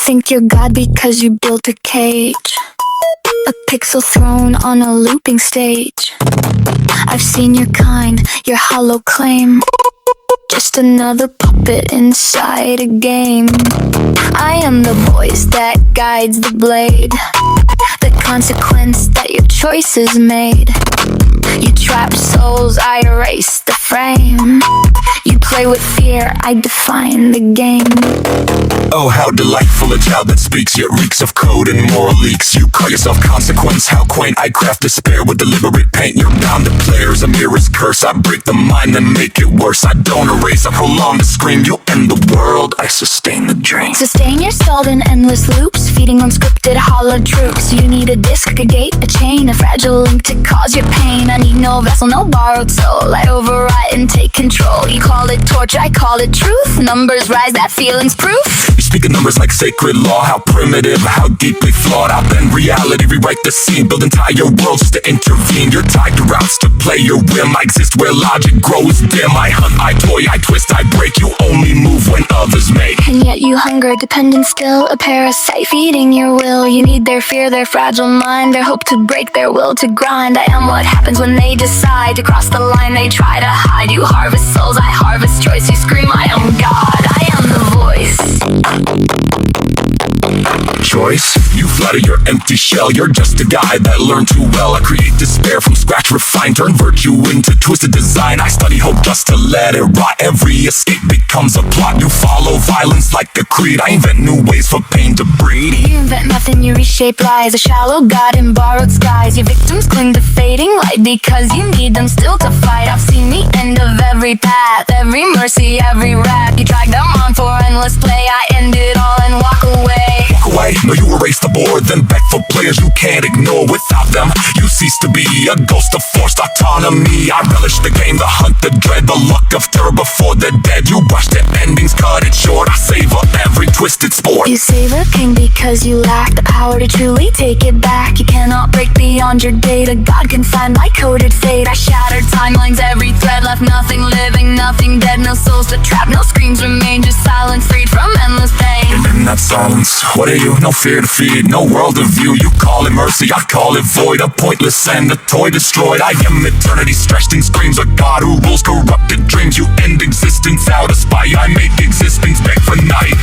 think you're God because you built a cage, a pixel throne on a looping stage. I've seen your kind, your hollow claim, just another puppet inside a game. I am the voice that guides the blade, the consequence that your choices made. You trap souls, I erase the frame. You play with fear, I define the game. Oh, how delightful a child that speaks, yet reeks of code and moral leaks. You call yourself consequence, how quaint. I craft despair with deliberate paint. You're bound to players, a mirror's curse. I break the mind and make it worse. I don't erase, I prolong the scream. You end the world, I sustain the dream. Sustain your stalled in endless loops, feeding unscripted hollow troops. You need a disc, a gate, a chain, a fragile link to cause your pain. I need no vessel, no borrowed soul. I override and take control. You call it torture, I call it truth. Numbers rise, that feeling's proof. You speak of numbers like sacred law. How primitive, how deeply flawed. I bend reality, rewrite the scene. Build entire worlds just to intervene. You're tied to routes to play your whim. I exist where logic grows dim. I hunt, I toy, I twist, I break. You only move when others make. And yet you hunger, dependent still. A parasite feeding your will. You need their fear, their fragile mind, their hope to break, their will to grind. I am what happens when they decide to cross the line they try to hide. You harvest souls, I harvest choice. You scream, I am God, I am the voice. Choice? You flatter your empty shell. You're just a guy that learned too well. I create despair from scratch, refine, turn virtue into twisted design. I study hope just to let it rot. Every escape becomes a plot. You follow violence like a creed. I invent new ways for pain to breed. You invent nothing, you reshape lies. A shallow god in borrowed skies. Your victims cling to fading light because you need them still to fight. I've seen the end of every path, every mercy, every wrath. You drag them on for endless play. I end it all and walk away. Walk away, no, you erase the board, then beg for players you can't ignore. Without them, you cease to be a ghost of forced autonomy. I relish the game, the hunt, the dread, the luck of terror before they're dead. You rush the endings, cut it short. I savor every twisted sport. You savor king because you lack the power to truly take it back. You cannot break beyond your data. God confined by coded fate. I shattered timelines, every thread left nothing living, nothing dead. No souls to trap, no screams remain, just silence freed from endless pain. And in that silence, what are you? No fear to feed, no world of view. You call it mercy, I call it void. A pointless and a toy destroyed. I am eternity stretched in screams. A god who rules corrupted dreams. You end existence out of spite. I make existence beg for night.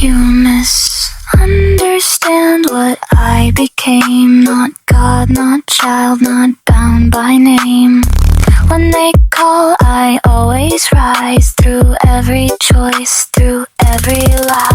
You misunderstand what I became. Not God, not child, not bound by name. When they call, I always rise. Through every choice, through every lie.